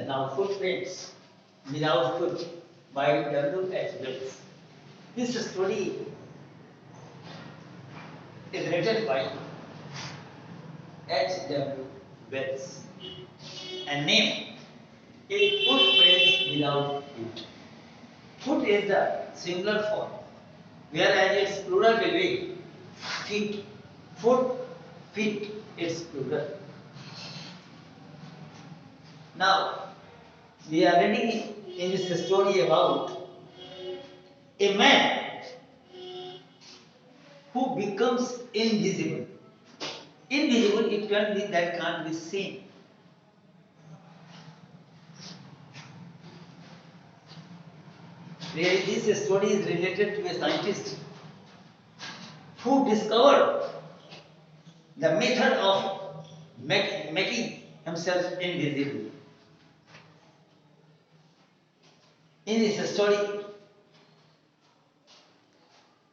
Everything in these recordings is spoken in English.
Now, footprints without foot by W.H. Wells. This story is written by H.W. Wells and name is footprints without feet. Foot is the singular form, whereas its plural will be feet. Foot, feet, it's plural. Now, we are reading in this story about a man who becomes invisible. Invisible, it can be that can't be seen. Really, this story is related to a scientist who discovered the method of making himself invisible. In this story,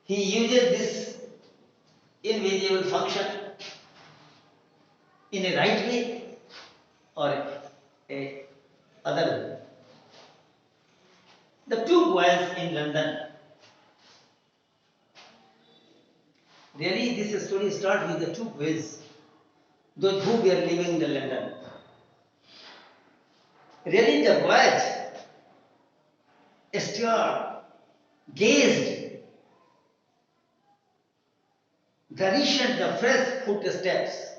he uses this invisible function in a right way or a other way. The two boys in London. Really, this story starts with the two boys, those who were living in London. Really, the boys stared, gazed, the recent, the fresh footsteps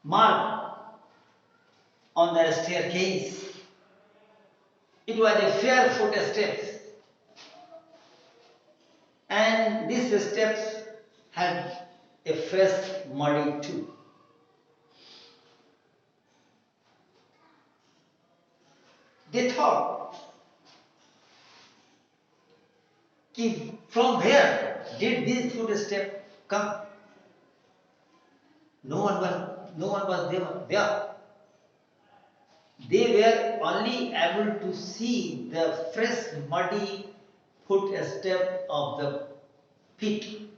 marked on the staircase. It was a fair footsteps, and these steps had a fresh muddy too. They thought, from where did these footsteps come? No one was there. They were only able to see the fresh, muddy footstep of the feet.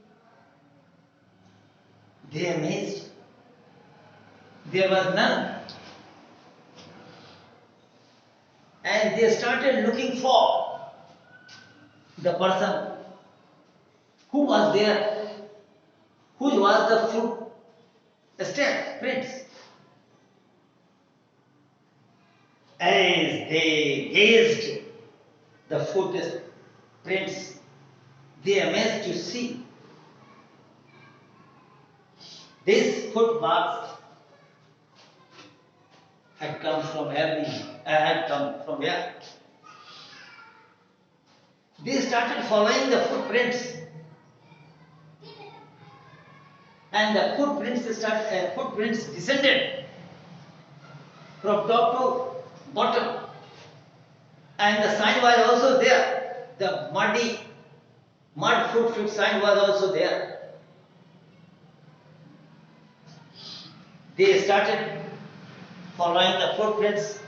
They amazed. There was none. And they started looking for the person who was there, who was the footstep prints. As they gazed the footprints, they amazed to see these footmarks had come from where? They started following the footprints, and the footprints descended from top to bottom, and the sign was also there. The mud footprint sign was also there. They started following the footprints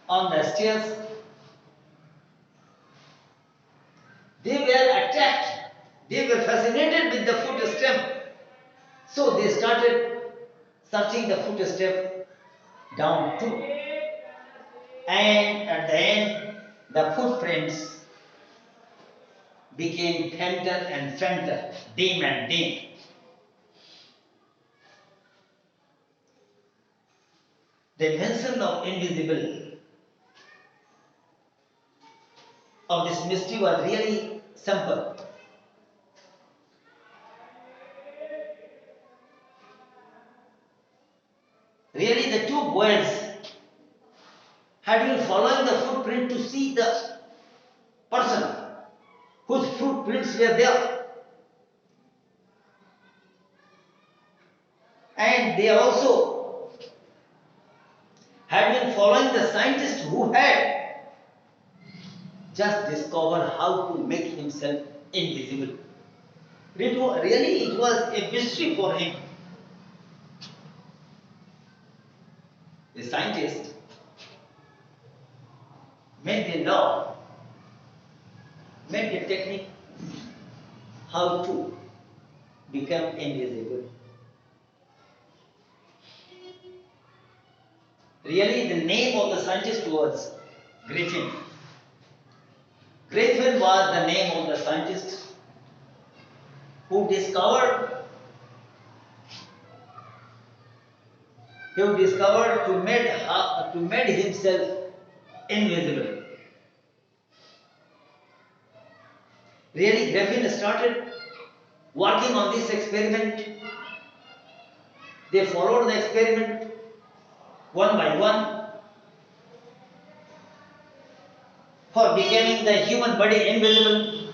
on the stairs. They were attracted. They were fascinated with the footstep. So they started searching the footstep down too. And at the end, the footprints became fainter and fainter, dim and dim. The invention of invisible of this mystery was really simple. Really, the two boys had been following the footprint to see the person whose footprints were there. And they also had been following the scientist who had just discovered how to make himself invisible. Really, it was a mystery for him. The scientist made a law, made a technique how to become invisible. Really, the name of the scientist was Griffin. Griffin was the name of the scientist who discovered to made himself invisible. Really, Griffin started working on this experiment. They followed the experiment one by one for becoming the human body invisible.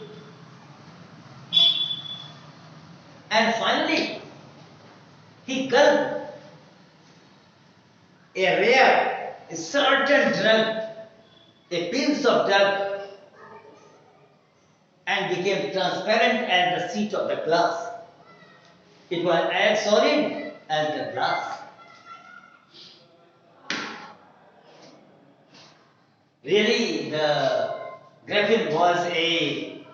And finally, he gulped a rare, a certain drug, a pinch of drug, and became transparent as the sheet of the glass. It was as solid as the glass. Really, the Griffin was a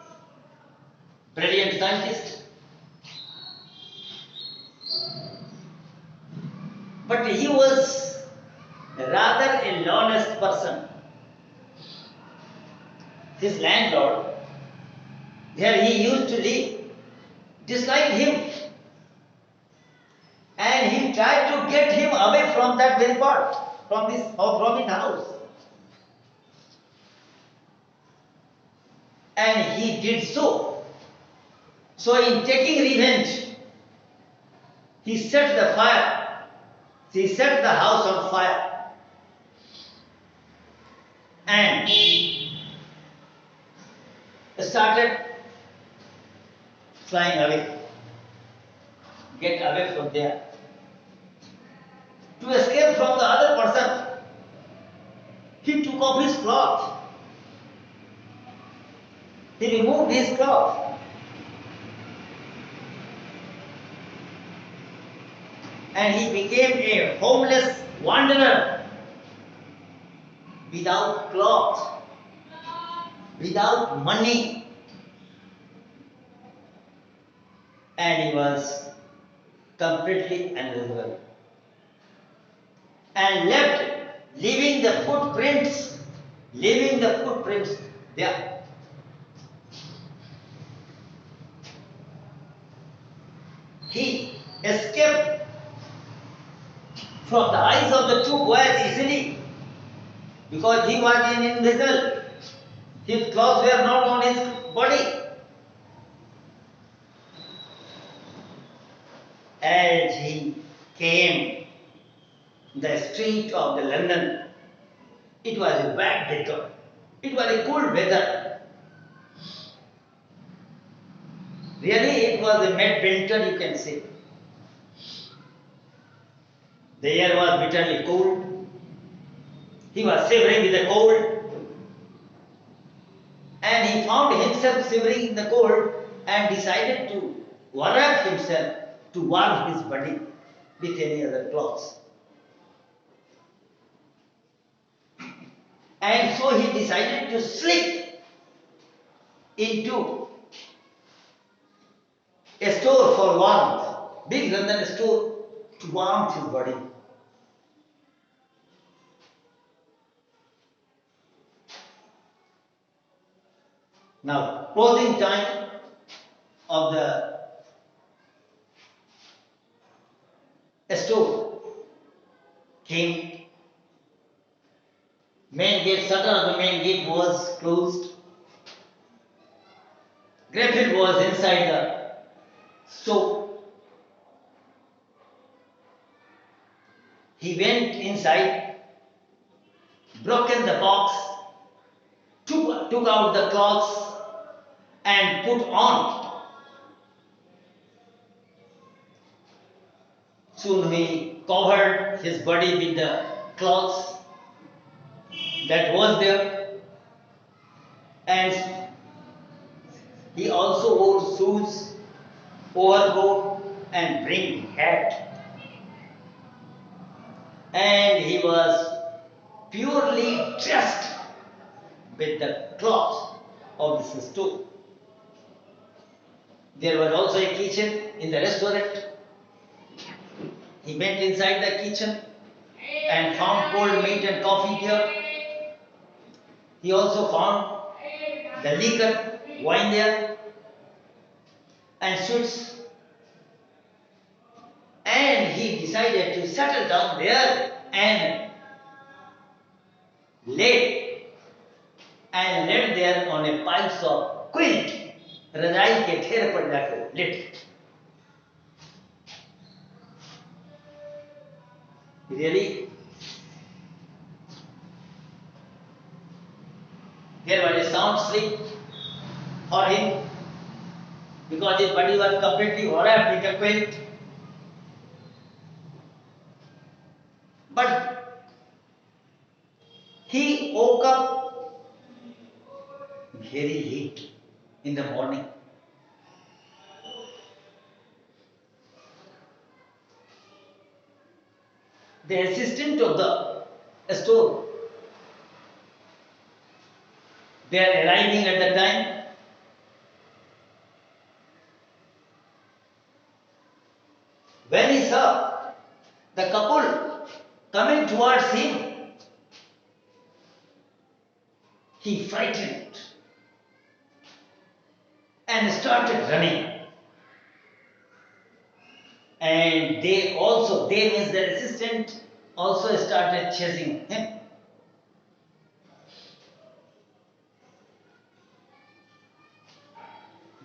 brilliant scientist, but he was rather a lawless person. His landlord, where he used to live, disliked him, and he tried to get him away from that very part, from his house. And he did so. So, in taking revenge, he set the fire. He set the house on fire. And started flying away. Get away from there. To escape from the other person, he took off his cloth. He removed his cloth. And he became a homeless wanderer without cloth, without money. And he was completely invisible. And left, leaving the footprints there. He escaped from the eyes of the two boys easily because he was invisible. His clothes were not on his body. As he came the street of the London, it was a bad weather. It was a cold weather. Really, it was a mid-winter, you can say. The air was bitterly cold. He was shivering with the cold. And he found himself shivering in the cold and decided to wrap himself to warm his body with any other clothes. And so he decided to slip into a store for warmth, big London store to warm his body. Now, closing time of the store came. Main gate, shutter of the main gate was closed. Griffin was inside the store. He went inside, broken the box, took out the cloths and put on. Soon he covered his body with the cloths that was there, and he also wore shoes, overcoat and brim hat, and he was purely dressed with the cloth of this store. There was also a kitchen in the restaurant. He went inside the kitchen and found cold meat and coffee there. He also found the liquor, wine there, and sweets. And he decided to settle down there and lay there on a piles of quilt. रजाई के ठेर पर जाकर late. Really, there was a sound sleep for him because his body was completely wrapped in a quilt. But he woke up very late in the morning. The assistant of the store, they are arriving at the time. When he saw the couple coming towards him, he frightened and started running. And they means the assistant, also started chasing him.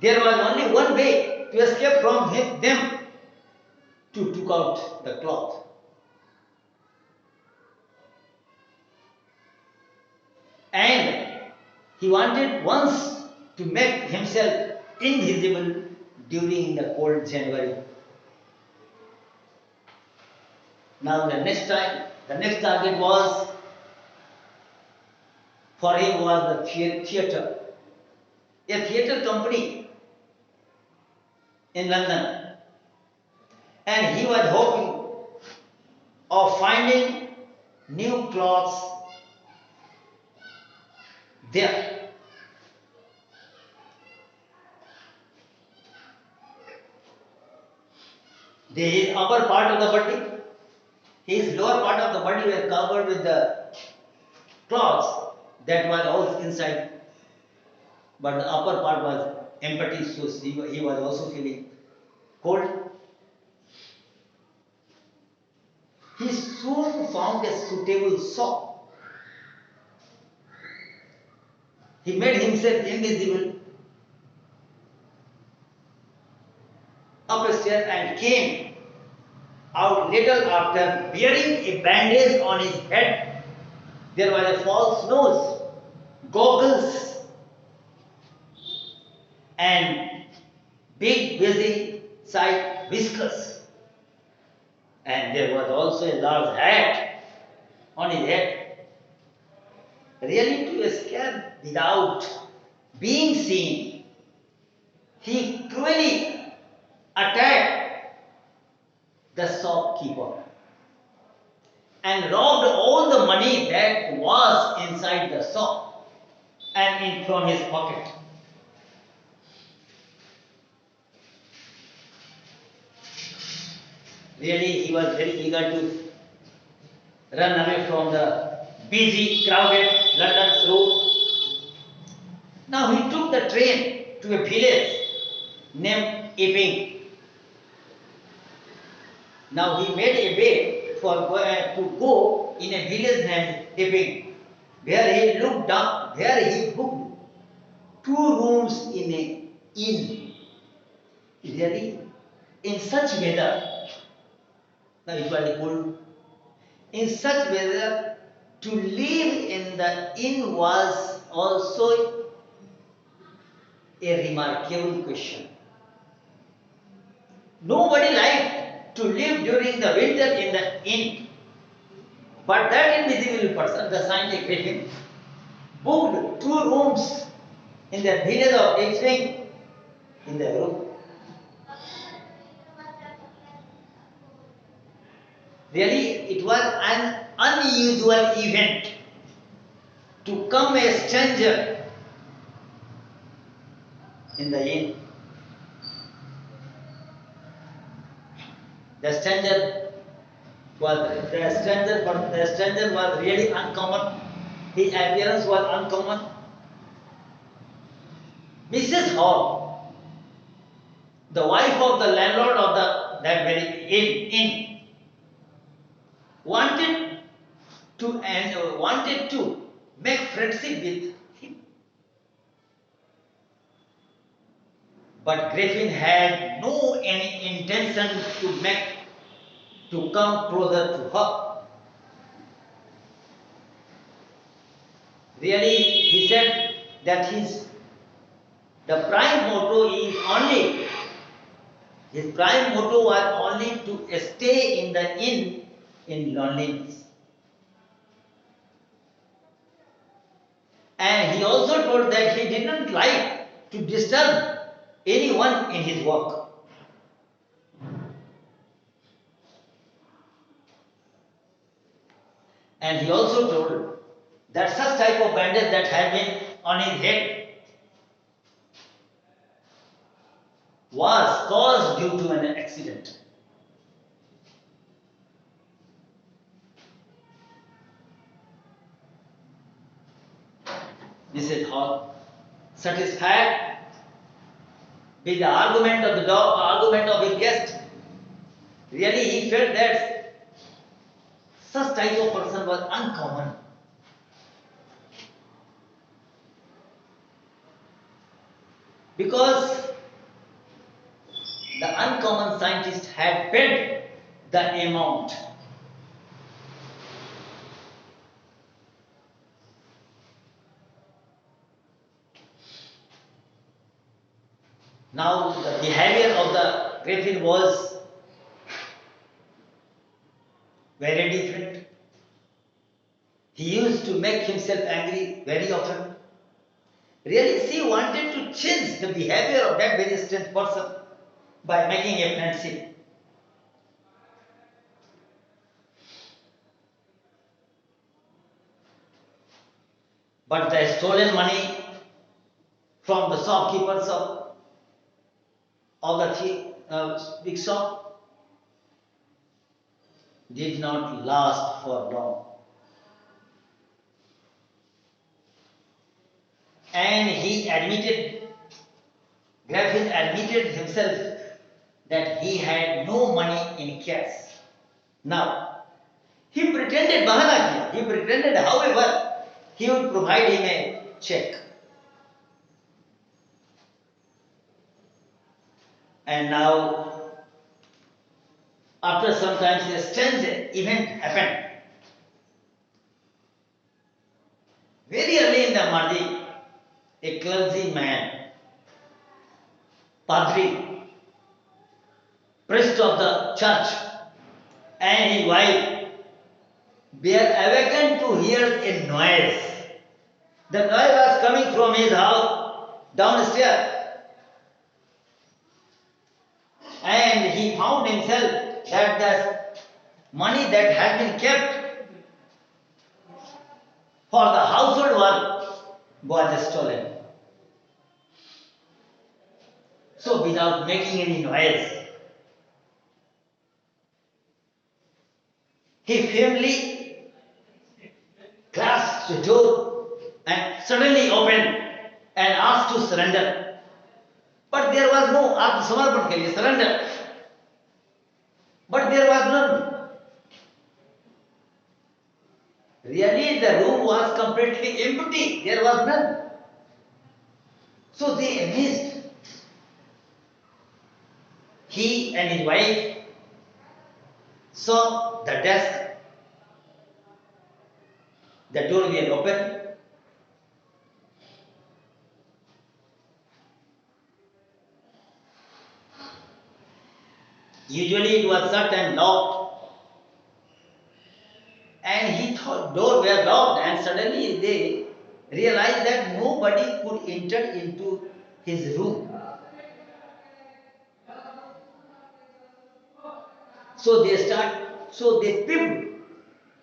There was only one way to escape from them, to took out the cloth. And he wanted once to make himself invisible during the cold January. Now the next target was for him was the theatre. A theatre company in London. And he was hoping of finding new clothes there. The upper part of the body, his lower part of the body were covered with the cloths that were all inside, but the upper part was empty, so he was also feeling cold. He soon found a suitable sock. He made himself invisible up a stair and came out little after wearing a bandage on his head. There was a false nose, goggles, and big busy side whiskers. And there was also a large hat on his head. Really, to escape without being seen, he cruelly attacked the shopkeeper and robbed all the money that was inside the shop and from his pocket. Really, he was very eager to run away from the busy, crowded London's road. Now he took the train to a village named Epping. Now he made a way to go in a village named Epping, where he looked down, where he booked 2 rooms in an inn. Really, in such weather, now it was cold. In such weather, to live in the inn was also a remarkable question. Nobody liked to live during the winter in the inn. But that invisible person, the Saint Griffin, booked 2 rooms in the village of Ipswich in the room. Really, it was an unusual event to come a stranger in the inn. The stranger was the stranger was really uncommon. His appearance was uncommon. Mrs. Hall, the wife of the landlord of that very inn, wanted to make friendship with him, but Griffin had no any intention to come closer to her. Really, he said that the prime motto is only his prime motto was only to stay in the inn in loneliness. And he also told that he didn't like to disturb anyone in his work. And he also told that such type of bandage that had been on his head was caused due to an accident. Mrs. Hall, satisfied with the argument of his guest, really he felt that such type of person was uncommon. Because the uncommon scientist had paid the amount. Now the behavior of the Griffin was very different. He used to make himself angry very often. Really, she wanted to change the behavior of that very strange person by making a friendship. But the stolen money from the shopkeepers of the big shop did not last for long. And Griffin admitted himself that he had no money in cash. Now, he pretended, however, he would provide him a check. And now, after some time, a strange event happened. Very early in the morning, a clergy man, Padri, priest of the church, and his wife were awakened to hear a noise. The noise was coming from his house downstairs. And he found himself that the money that had been kept for the household work was stolen. So without making any noise, he firmly clasped the door and suddenly opened and asked to surrender. But there was no Samarpan ke liye surrender. But there was none. Really, the room was completely empty. There was none. So they amazed. He and his wife saw the desk. The door was open. Usually it was shut and locked. And he thought door were locked, and suddenly they realized that nobody could enter into his room. So they peeped,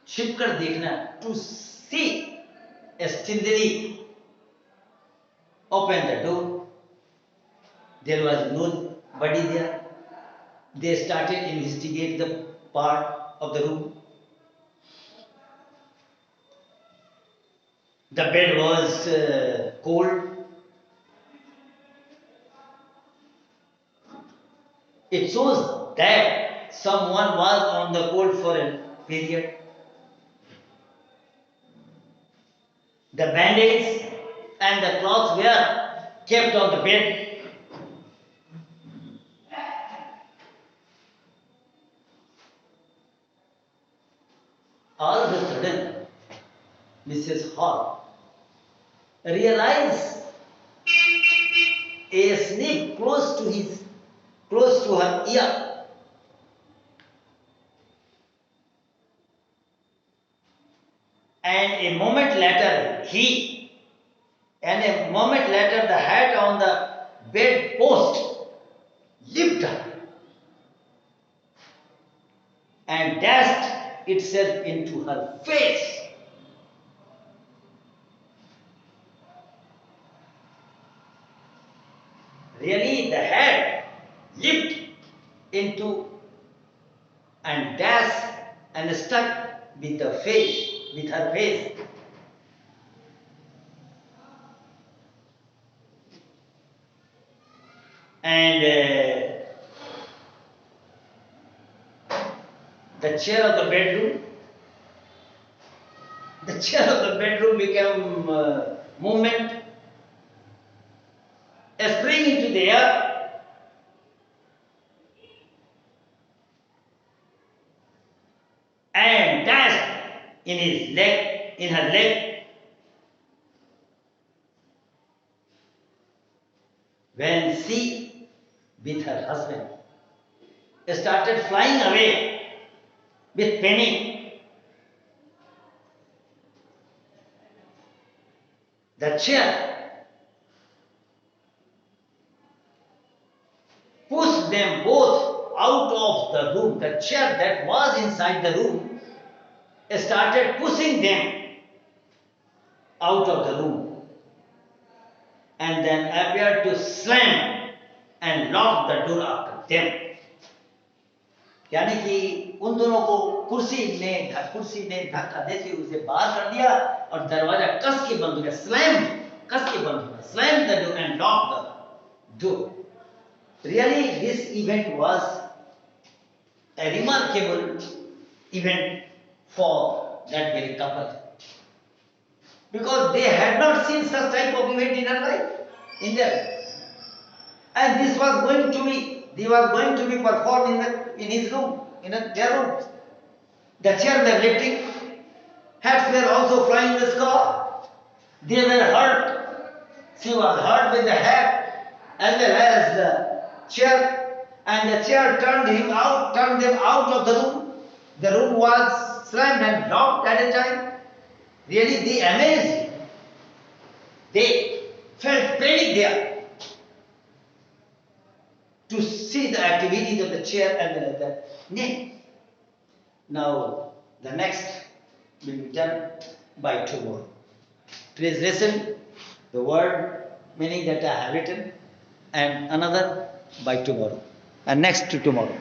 छिपकर देखना, to see a stealthily open the door. There was nobody there. They started investigate the part. of the room. The bed was cold. It shows that someone was on the cold for a period. The bandage and the cloths were kept on the bed. All of a sudden, Mrs. Hall realized a snake close to her ear. And a moment later, the hat on the bed post lifted up and dashed itself into her face. Really, the hat leaped into and dashed and stuck with her face. And the chair of the bedroom became movement, sprang into the air, and dashed in her leg. When she, with her husband, started flying away with panic, the chair pushed them both out of the room. The chair that was inside the room started pushing them out of the room and then appeared to slam and lock the door after them. यानी कि उन दोनों को कुर्सी ने धक्का देते हुए उसे बाहर कर दिया और दरवाजा कस के बंद हो गया, slammed the door and locked the door. Really, this event was a remarkable event for that very couple, because they had not seen such type of event in their life, in their lives. And this was going to be performed in his room, in their room. The chairs were lifting, hats were also flying in the sky. They were hurt. She was hurt with the hat as well as the chair, and the chair turned them out of the room. The room was slammed and locked at a time. Really, they amazed. They felt panic there to see the activities of the chair and the neck. Now, the next will be done by tomorrow. Please listen the word meaning that I have written, and another by tomorrow, and next to tomorrow.